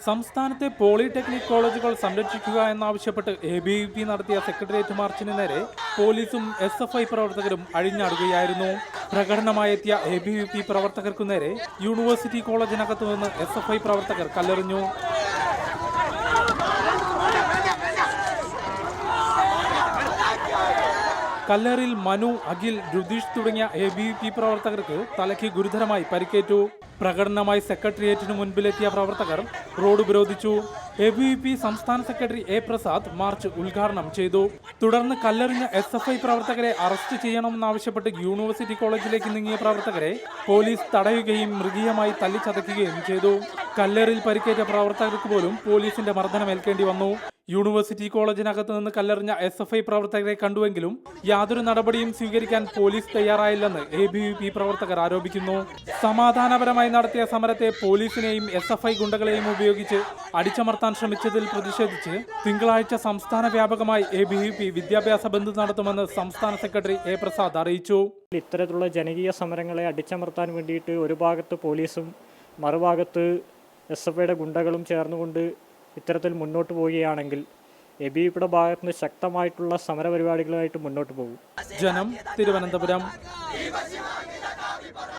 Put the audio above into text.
സംസ്ഥാനത്തെ പോളിടെക്നിക് കോളേജുകൾ സംരക്ഷിക്കുക എന്നാവശ്യപ്പെട്ട് ABVP നടത്തിയ സെക്രട്ടേറിയറ്റ് മാർച്ചിന് നേരെ പോലീസും SFI പ്രവർത്തകരും അഴിഞ്ഞാടുകയായിരുന്നു. പ്രകടനമായെത്തിയ ABVP പ്രവർത്തകർക്കു നേരെ യൂണിവേഴ്സിറ്റി കോളേജിനകത്തു നിന്ന് SFI പ്രവർത്തകർ കല്ലെറിഞ്ഞു. കല്ലേറിൽ മനു, അഖിൽ, രുതീഷ് തുടങ്ങിയ ABVP പ്രവർത്തകർക്ക് തലയ്ക്ക് ഗുരുതരമായി പരിക്കേറ്റു. പ്രകടനമായി സെക്രട്ടേറിയറ്റിനു മുൻപിലെത്തിയ പ്രവർത്തകർ റോഡ് ഉപരോധിച്ചു. ABVP സംസ്ഥാന സെക്രട്ടറി A പ്രസാദ് മാർച്ച് ഉദ്ഘാടനം ചെയ്തു. തുടർന്ന് കല്ലെറിഞ്ഞ SFI പ്രവർത്തകരെ അറസ്റ്റ് ചെയ്യണമെന്നാവശ്യപ്പെട്ട് യൂണിവേഴ്സിറ്റി കോളേജിലേക്ക് നീങ്ങിയ പ്രവർത്തകരെ പോലീസ് തടയുകയും മൃഗീയമായി തല്ലിച്ചതയ്ക്കുകയും ചെയ്തു. കല്ലേറിൽ പരിക്കേറ്റ പ്രവർത്തകർക്ക് പോലും പോലീസിന്റെ മർദ്ദനമേൽക്കേണ്ടി വന്നു. യൂണിവേഴ്സിറ്റി കോളേജിനകത്ത് നിന്ന് കല്ലെറിഞ്ഞ SFI പ്രവർത്തകരെ കണ്ടുവെങ്കിലും യാതൊരു നടപടിയും സ്വീകരിക്കാൻ പോലീസ് തയ്യാറായില്ലെന്ന് ABVP പ്രവർത്തകർ ആരോപിക്കുന്നു. സമാധാനപരമായി നടത്തിയ സമരത്തെ പോലീസിനെയും SFI ഗുണ്ടകളെയും ഉപയോഗിച്ച് അടിച്ചമർത്താൻ ശ്രമിച്ചതിൽ പ്രതിഷേധിച്ച് തിങ്കളാഴ്ച സംസ്ഥാന വ്യാപകമായി ABVP വിദ്യാഭ്യാസ ബന്ദ് നടത്തുമെന്ന് സംസ്ഥാന സെക്രട്ടറി A പ്രസാദ് അറിയിച്ചു. ഇത്തരത്തിലുള്ള ജനകീയ സമരങ്ങളെ അടിച്ചമർത്താൻ വേണ്ടിയിട്ട് ഒരു ഭാഗത്ത് പോലീസും മറുഭാഗത്ത് SFIയുടെ ഗുണ്ടകളും ചേർന്നുകൊണ്ട് ഇത്തരത്തിൽ മുന്നോട്ട് പോവുകയാണെങ്കിൽ ABVPയുടെ ഭാഗത്തുനിന്ന് ശക്തമായിട്ടുള്ള സമരപരിപാടികളുമായിട്ട് മുന്നോട്ട് പോകും. ജനം, തിരുവനന്തപുരം.